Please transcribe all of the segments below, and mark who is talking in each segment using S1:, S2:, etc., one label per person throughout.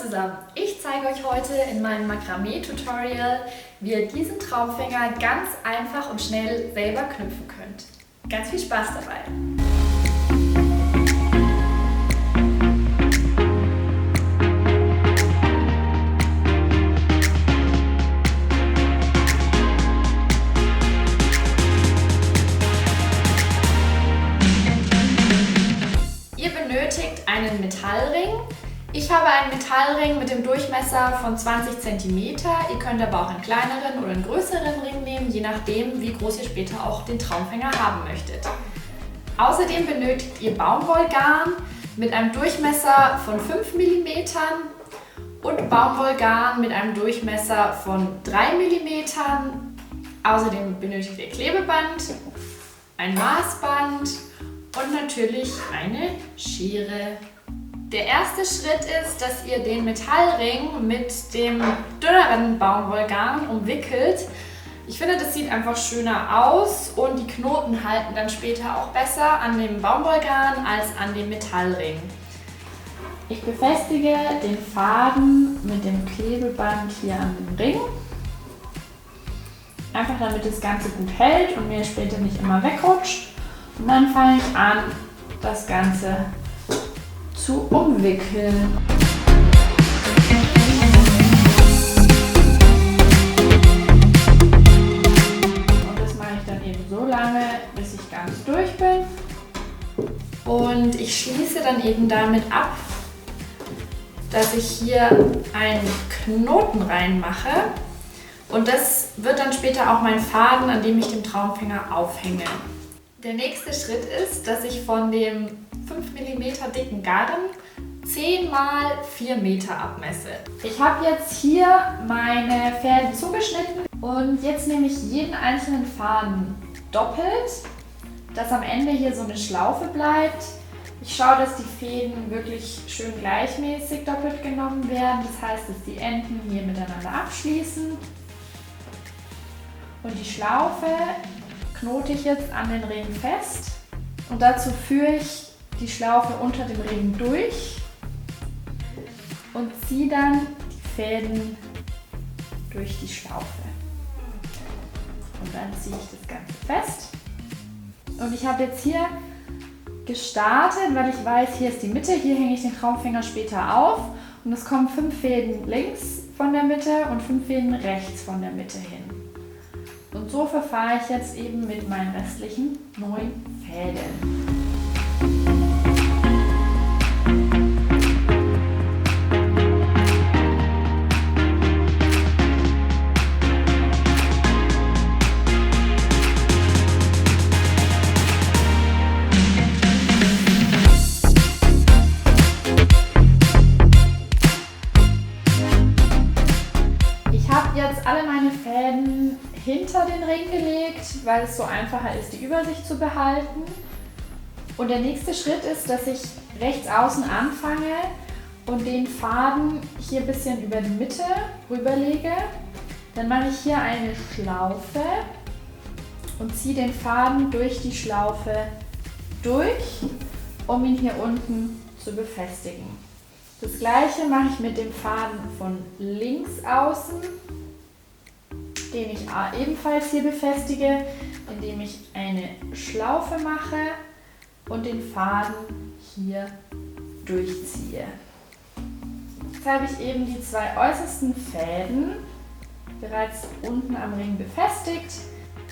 S1: zusammen, ich zeige euch heute in meinem Makramee-Tutorial, wie ihr diesen Traumfänger ganz einfach und schnell selber knüpfen könnt. Ganz viel Spaß dabei! Ihr benötigt einen Metallring. Ich habe einen Metallring mit dem Durchmesser von 20 cm. Ihr könnt aber auch einen kleineren oder einen größeren Ring nehmen, je nachdem, wie groß ihr später auch den Traumfänger haben möchtet. Außerdem benötigt ihr Baumwollgarn mit einem Durchmesser von 5 mm und Baumwollgarn mit einem Durchmesser von 3 mm. Außerdem benötigt ihr Klebeband, ein Maßband und natürlich eine Schere. Der erste Schritt ist, dass ihr den Metallring mit dem dünneren Baumwollgarn umwickelt. Ich finde, das sieht einfach schöner aus und die Knoten halten dann später auch besser an dem Baumwollgarn als an dem Metallring. Ich befestige den Faden mit dem Klebeband hier an dem Ring. Einfach damit das Ganze gut hält und mir später nicht immer wegrutscht. Und dann fange ich an, das Ganze zu umwickeln. Und das mache ich dann eben so lange, bis ich ganz durch bin. Und ich schließe dann eben damit ab, dass ich hier einen Knoten reinmache. Und das wird dann später auch mein Faden, an dem ich den Traumfänger aufhänge. Der nächste Schritt ist, dass ich von dem 5 mm dicken Garn 10 x 4 Meter abmesse. Ich habe jetzt hier meine Fäden zugeschnitten und jetzt nehme ich jeden einzelnen Faden doppelt, dass am Ende hier so eine Schlaufe bleibt. Ich schaue, dass die Fäden wirklich schön gleichmäßig doppelt genommen werden. Das heißt, dass die Enden hier miteinander abschließen. Und die Schlaufe knote ich jetzt an den Ring fest und dazu führe ich die Schlaufe unter dem Ring durch und ziehe dann die Fäden durch die Schlaufe. Und dann ziehe ich das Ganze fest. Und ich habe jetzt hier gestartet, weil ich weiß, hier ist die Mitte, hier hänge ich den Traumfänger später auf. Und es kommen 5 Fäden links von der Mitte und 5 Fäden rechts von der Mitte hin. Und so verfahre ich jetzt eben mit meinen restlichen 9 Fäden. Ich habe jetzt alle meine Fäden hinter den Ring gelegt, weil es so einfacher ist, die Übersicht zu behalten. Und der nächste Schritt ist, dass ich rechts außen anfange und den Faden hier ein bisschen über die Mitte rüberlege. Dann mache ich hier eine Schlaufe und ziehe den Faden durch die Schlaufe durch, um ihn hier unten zu befestigen. Das gleiche mache ich mit dem Faden von links außen, den ich ebenfalls hier befestige, indem ich eine Schlaufe mache und den Faden hier durchziehe. Jetzt habe ich eben die 2 äußersten Fäden bereits unten am Ring befestigt.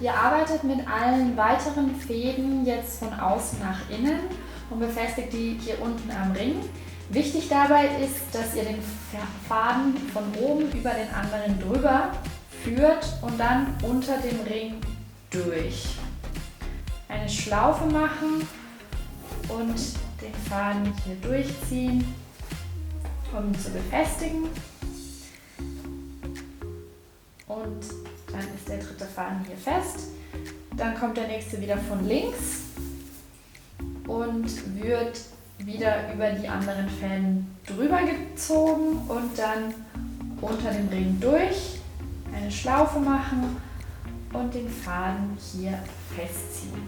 S1: Ihr arbeitet mit allen weiteren Fäden jetzt von außen nach innen und befestigt die hier unten am Ring. Wichtig dabei ist, dass ihr den Faden von oben über den anderen drüber führt und dann unter dem Ring durch. Eine Schlaufe machen und den Faden hier durchziehen, um ihn zu befestigen. Und dann ist der dritte Faden hier fest. Dann kommt der nächste wieder von links und wird wieder über die anderen Fäden drüber gezogen und dann unter dem Ring durch. Eine Schlaufe machen und den Faden hier festziehen.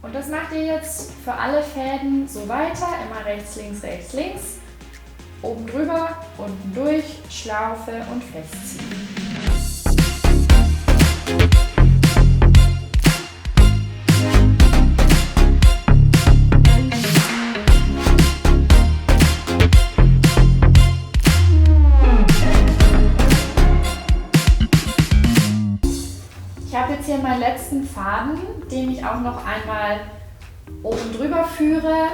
S1: Und das macht ihr jetzt für alle Fäden so weiter, immer rechts, links, Oben drüber, unten durch, Schlaufe und festziehen. Ich habe jetzt hier meinen letzten Faden, den ich auch noch einmal oben drüber führe,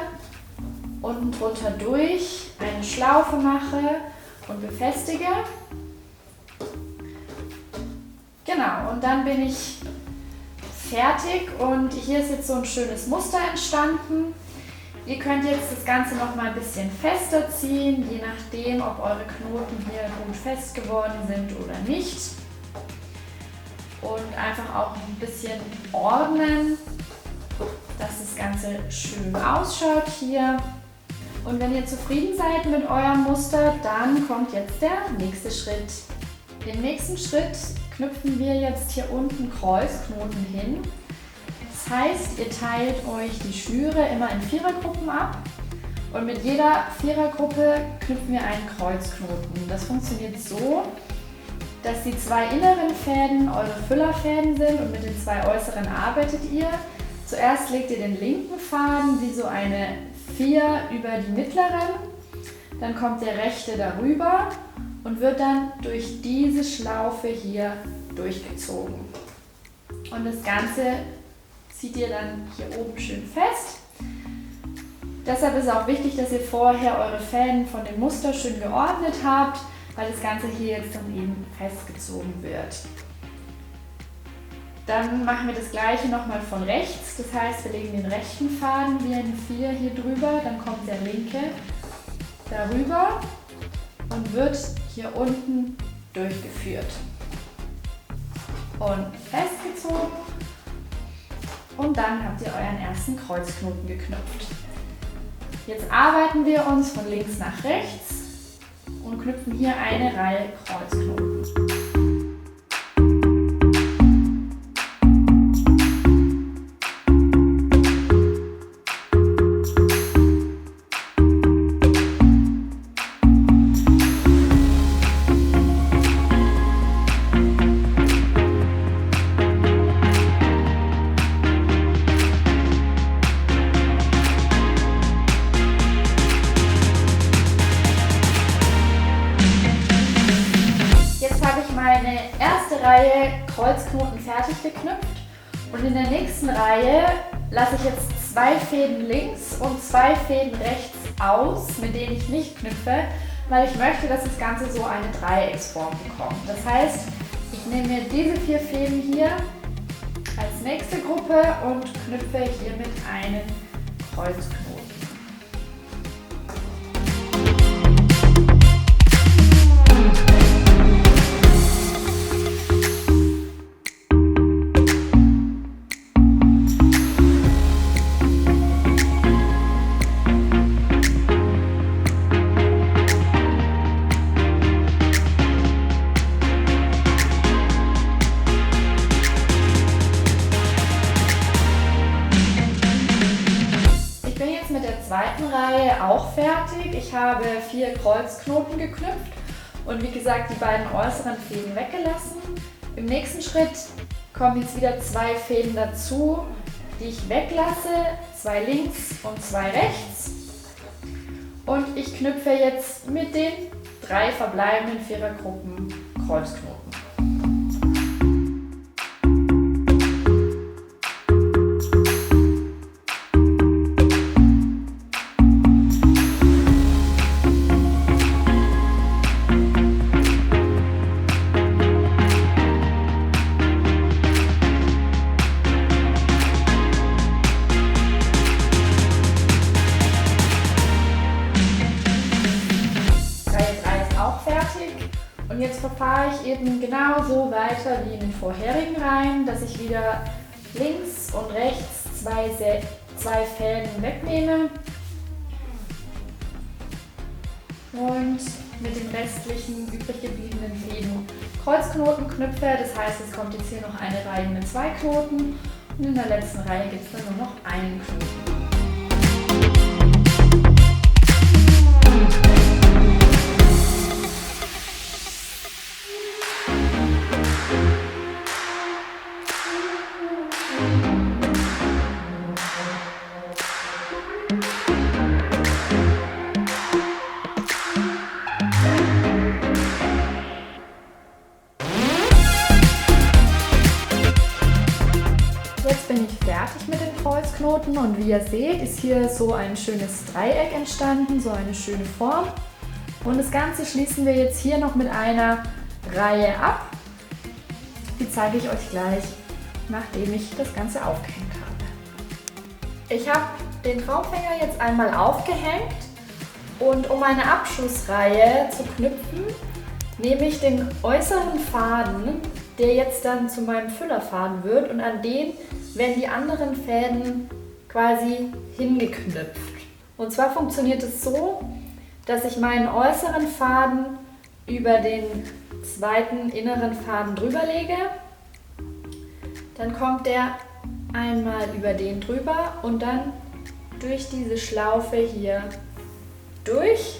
S1: unten drunter durch, eine Schlaufe mache und befestige. Genau, und dann bin ich fertig und hier ist jetzt so ein schönes Muster entstanden. Ihr könnt jetzt das Ganze noch mal ein bisschen fester ziehen, je nachdem, ob eure Knoten hier gut fest geworden sind oder nicht. Und einfach auch ein bisschen ordnen, dass das Ganze schön ausschaut hier. Und wenn ihr zufrieden seid mit eurem Muster, dann kommt jetzt der nächste Schritt. Im nächsten Schritt knüpfen wir jetzt hier unten Kreuzknoten hin. Das heißt, ihr teilt euch die Schnüre immer in Vierergruppen ab und mit jeder Vierergruppe knüpfen wir einen Kreuzknoten. Das funktioniert so, dass die zwei inneren Fäden eure Füllerfäden sind und mit den zwei äußeren arbeitet ihr. Zuerst legt ihr den linken Faden wie so eine 4 über die mittleren, dann kommt der rechte darüber und wird dann durch diese Schlaufe hier durchgezogen. Und das Ganze zieht ihr dann hier oben schön fest. Deshalb ist auch wichtig, dass ihr vorher eure Fäden von dem Muster schön geordnet habt, weil das Ganze hier jetzt dann eben festgezogen wird. Dann machen wir das gleiche nochmal von rechts, das heißt wir legen den rechten Faden wie eine 4 hier drüber, dann kommt der linke darüber und wird hier unten durchgeführt und festgezogen und dann habt ihr euren ersten Kreuzknoten geknüpft. Jetzt arbeiten wir uns von links nach rechts und knüpfen hier eine Reihe Kreuzknoten. Meine erste Reihe Kreuzknoten fertig geknüpft und in der nächsten Reihe lasse ich jetzt 2 Fäden links und 2 Fäden rechts aus, mit denen ich nicht knüpfe, weil ich möchte, dass das Ganze so eine Dreiecksform bekommt. Das heißt, ich nehme mir diese 4 Fäden hier als nächste Gruppe und knüpfe hiermit einen Kreuzknoten. Mit der zweiten Reihe auch fertig. Ich habe 4 Kreuzknoten geknüpft und wie gesagt die beiden äußeren Fäden weggelassen. Im nächsten Schritt kommen jetzt wieder 2 Fäden dazu, die ich weglasse, 2 links und 2 rechts. Und ich knüpfe jetzt mit den 3 verbleibenden Vierergruppen Kreuzknoten. Und jetzt verfahre ich eben genauso weiter wie in den vorherigen Reihen, dass ich wieder links und rechts 2 Fäden wegnehme und mit den restlichen übrig gebliebenen Fäden Kreuzknoten knüpfe. Das heißt, es kommt jetzt hier noch eine Reihe mit 2 Knoten und in der letzten Reihe gibt es dann nur noch einen Knoten. Knoten und wie ihr seht, ist hier so ein schönes Dreieck entstanden, so eine schöne Form. Und das Ganze schließen wir jetzt hier noch mit einer Reihe ab. Die zeige ich euch gleich, nachdem ich das Ganze aufgehängt habe. Ich habe den Traumfänger jetzt einmal aufgehängt und um eine Abschlussreihe zu knüpfen, nehme ich den äußeren Faden, der jetzt dann zu meinem Füllerfaden wird, und an den werden die anderen Fäden quasi hingeknüpft. Und zwar funktioniert es so, dass ich meinen äußeren Faden über den zweiten inneren Faden drüber lege. Dann kommt der einmal über den drüber und dann durch diese Schlaufe hier durch.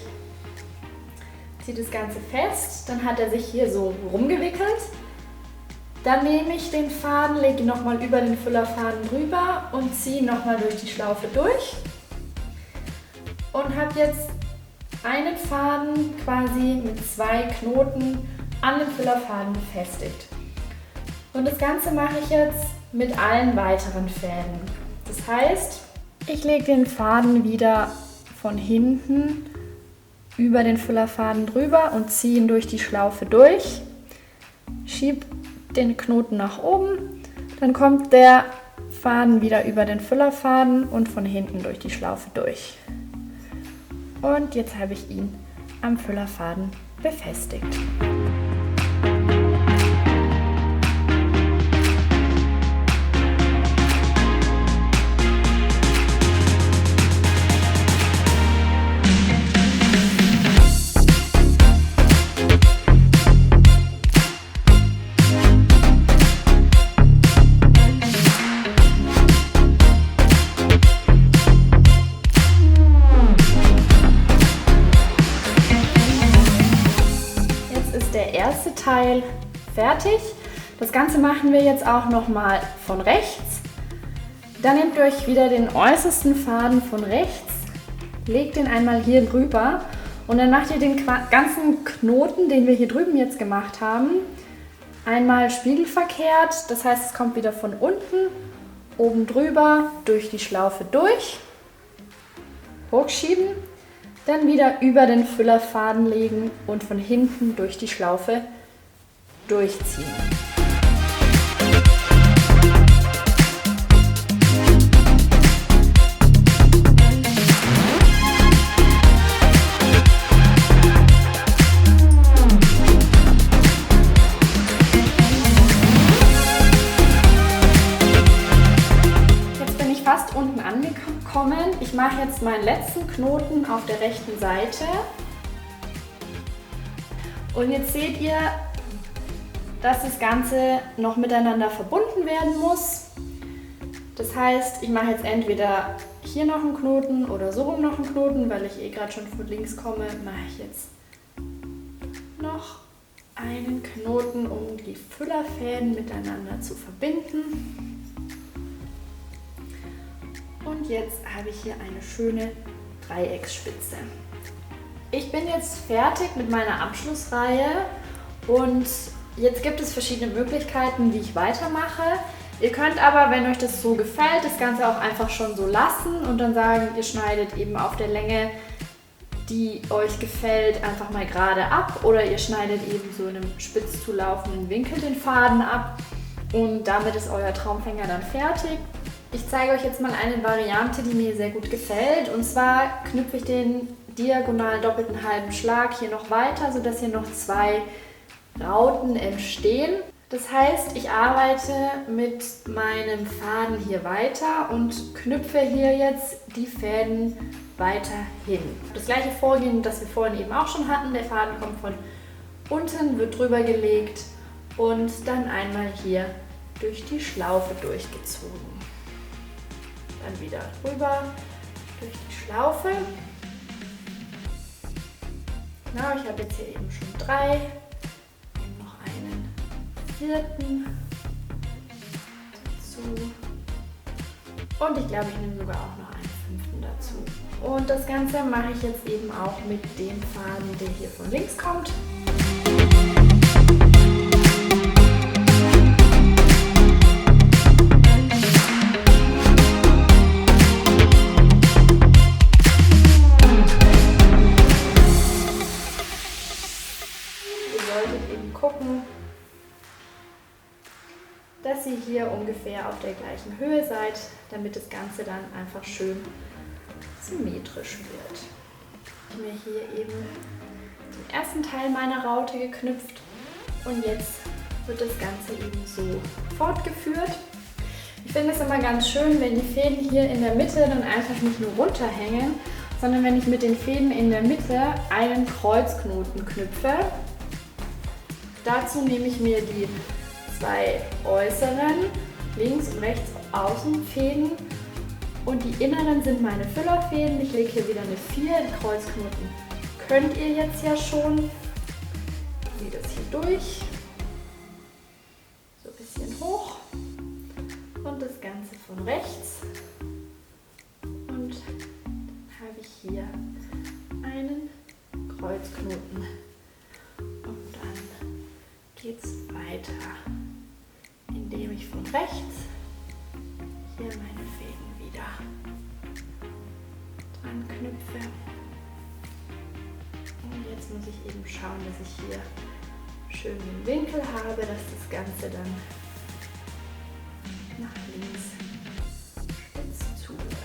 S1: Ziehe das Ganze fest, dann hat er sich hier so rumgewickelt. Dann nehme ich den Faden, lege ihn nochmal über den Füllerfaden drüber und ziehe nochmal durch die Schlaufe durch. Und habe jetzt einen Faden quasi mit 2 Knoten an den Füllerfaden befestigt. Und das Ganze mache ich jetzt mit allen weiteren Fäden. Das heißt, ich lege den Faden wieder von hinten über den Füllerfaden drüber und ziehe ihn durch die Schlaufe durch, schiebe den Knoten nach oben, dann kommt der Faden wieder über den Füllerfaden und von hinten durch die Schlaufe durch. Und jetzt habe ich ihn am Füllerfaden befestigt. Erste Teil fertig. Das Ganze machen wir jetzt auch noch mal von rechts. Dann nehmt ihr euch wieder den äußersten Faden von rechts, legt den einmal hier drüber und dann macht ihr den ganzen Knoten, den wir hier drüben jetzt gemacht haben, einmal spiegelverkehrt. Das heißt, es kommt wieder von unten, oben drüber, durch die Schlaufe durch, hochschieben. Dann wieder über den Füllerfaden legen und von hinten durch die Schlaufe durchziehen. Jetzt bin ich fast unten angekommen. Ich mache jetzt meinen letzten Knoten auf der rechten Seite und jetzt seht ihr, dass das Ganze noch miteinander verbunden werden muss. Das heißt, ich mache jetzt entweder hier noch einen Knoten oder so rum noch einen Knoten, weil ich gerade schon von links komme, mache ich jetzt noch einen Knoten, um die Füllerfäden miteinander zu verbinden. Und jetzt habe ich hier eine schöne Dreiecksspitze. Ich bin jetzt fertig mit meiner Abschlussreihe und jetzt gibt es verschiedene Möglichkeiten, wie ich weitermache. Ihr könnt aber, wenn euch das so gefällt, das Ganze auch einfach schon so lassen und dann sagen, ihr schneidet eben auf der Länge, die euch gefällt, einfach mal gerade ab, oder ihr schneidet eben so in einem spitz zulaufenden Winkel den Faden ab und damit ist euer Traumfänger dann fertig. Ich zeige euch jetzt mal eine Variante, die mir sehr gut gefällt, und zwar knüpfe ich den diagonal doppelten halben Schlag hier noch weiter, sodass hier noch 2 Rauten entstehen. Das heißt, ich arbeite mit meinem Faden hier weiter und knüpfe hier jetzt die Fäden weiter hin. Das gleiche Vorgehen, das wir vorhin eben auch schon hatten. Der Faden kommt von unten, wird drüber gelegt und dann einmal hier durch die Schlaufe durchgezogen. Dann wieder rüber durch die Schlaufe. Genau, ich habe jetzt hier eben schon 3. Noch einen 4. dazu. Und ich glaube, ich nehme sogar auch noch einen 5. dazu. Und das Ganze mache ich jetzt eben auch mit dem Faden, der hier von links kommt. gucken, dass ihr hier ungefähr auf der gleichen Höhe seid, damit das Ganze dann einfach schön symmetrisch wird. Ich habe mir hier eben den ersten Teil meiner Raute geknüpft und jetzt wird das Ganze eben so fortgeführt. Ich finde es immer ganz schön, wenn die Fäden hier in der Mitte dann einfach nicht nur runterhängen, sondern wenn ich mit den Fäden in der Mitte einen Kreuzknoten knüpfe. Dazu nehme ich mir die zwei äußeren, links und rechts außen Fäden und die inneren sind meine Füllerfäden. Ich lege hier wieder eine 4, die Kreuzknoten könnt ihr jetzt ja schon. Ich ziehe das hier durch, so ein bisschen hoch und das Ganze von rechts und dann habe ich hier einen Kreuzknoten und dann geht es weiter, indem ich von rechts hier meine Fäden wieder dran knüpfe. Und jetzt muss ich eben schauen, dass ich hier schön den Winkel habe, dass das Ganze dann nach links spitz zuläuft.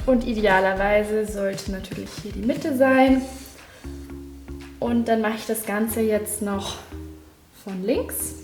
S1: Und idealerweise sollte natürlich hier die Mitte sein. Und dann mache ich das Ganze jetzt noch von links.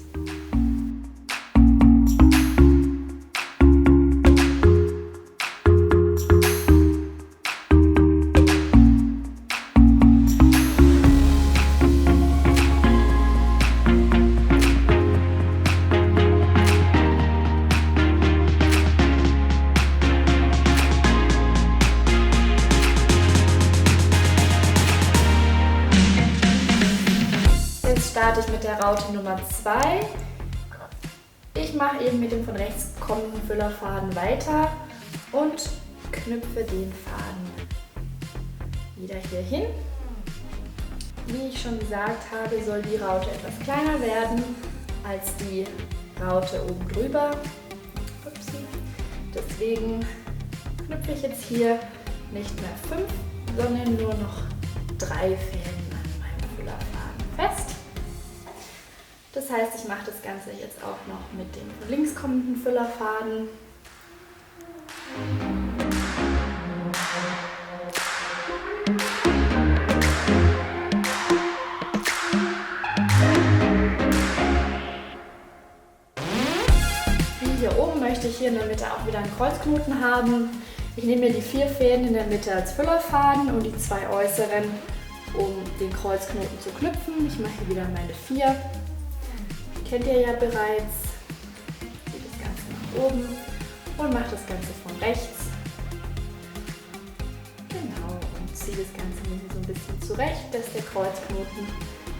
S1: Starte ich mit der Raute Nummer 2. Ich mache eben mit dem von rechts kommenden Füllerfaden weiter und knüpfe den Faden wieder hier hin. Wie ich schon gesagt habe, soll die Raute etwas kleiner werden als die Raute oben drüber. Upsi. Deswegen knüpfe ich jetzt hier nicht mehr 5, sondern nur noch 3 Fäden an meinem Füllerfaden fest. Das heißt, ich mache das Ganze jetzt auch noch mit dem von links kommenden Füllerfaden. Wie hier oben möchte ich hier in der Mitte auch wieder einen Kreuzknoten haben. Ich nehme mir die 4 Fäden in der Mitte als Füllerfaden und die 2 äußeren, um den Kreuzknoten zu knüpfen. Ich mache hier wieder meine 4. Kennt ihr ja bereits. Ziehe das Ganze nach oben und mache das Ganze von rechts. Genau, und ziehe das Ganze hier so ein bisschen zurecht, dass der Kreuzknoten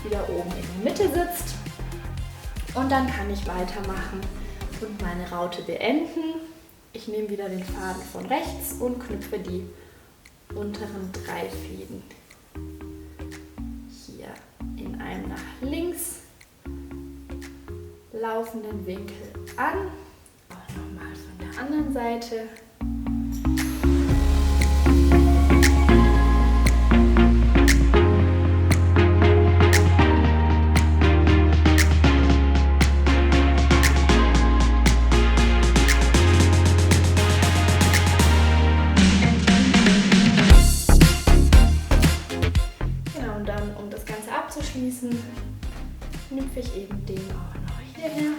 S1: wieder oben in der Mitte sitzt. Und dann kann ich weitermachen und meine Raute beenden. Ich nehme wieder den Faden von rechts und knüpfe die unteren 3 Fäden hier in einem nach links laufenden Winkel an. Auch nochmal von der anderen Seite. Genau, und dann, um das Ganze abzuschließen, knüpfe ich eben den auch noch hierher.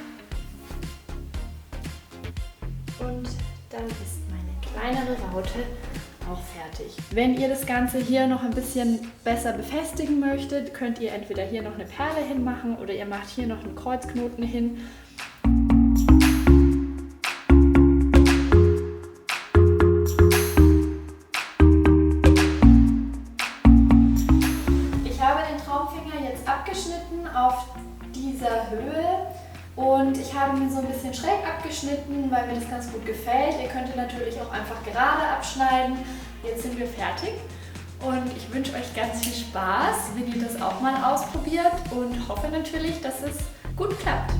S1: Und dann ist meine kleinere Raute auch fertig. Wenn ihr das Ganze hier noch ein bisschen besser befestigen möchtet, könnt ihr entweder hier noch eine Perle hinmachen oder ihr macht hier noch einen Kreuzknoten hin. Ich habe den Traumfinger jetzt abgeschnitten auf dieser Höhe. Und ich habe mir so ein bisschen schräg abgeschnitten, weil mir das ganz gut gefällt. Ihr könnt natürlich auch einfach gerade abschneiden. Jetzt sind wir fertig und ich wünsche euch ganz viel Spaß, wenn ihr das auch mal ausprobiert und hoffe natürlich, dass es gut klappt.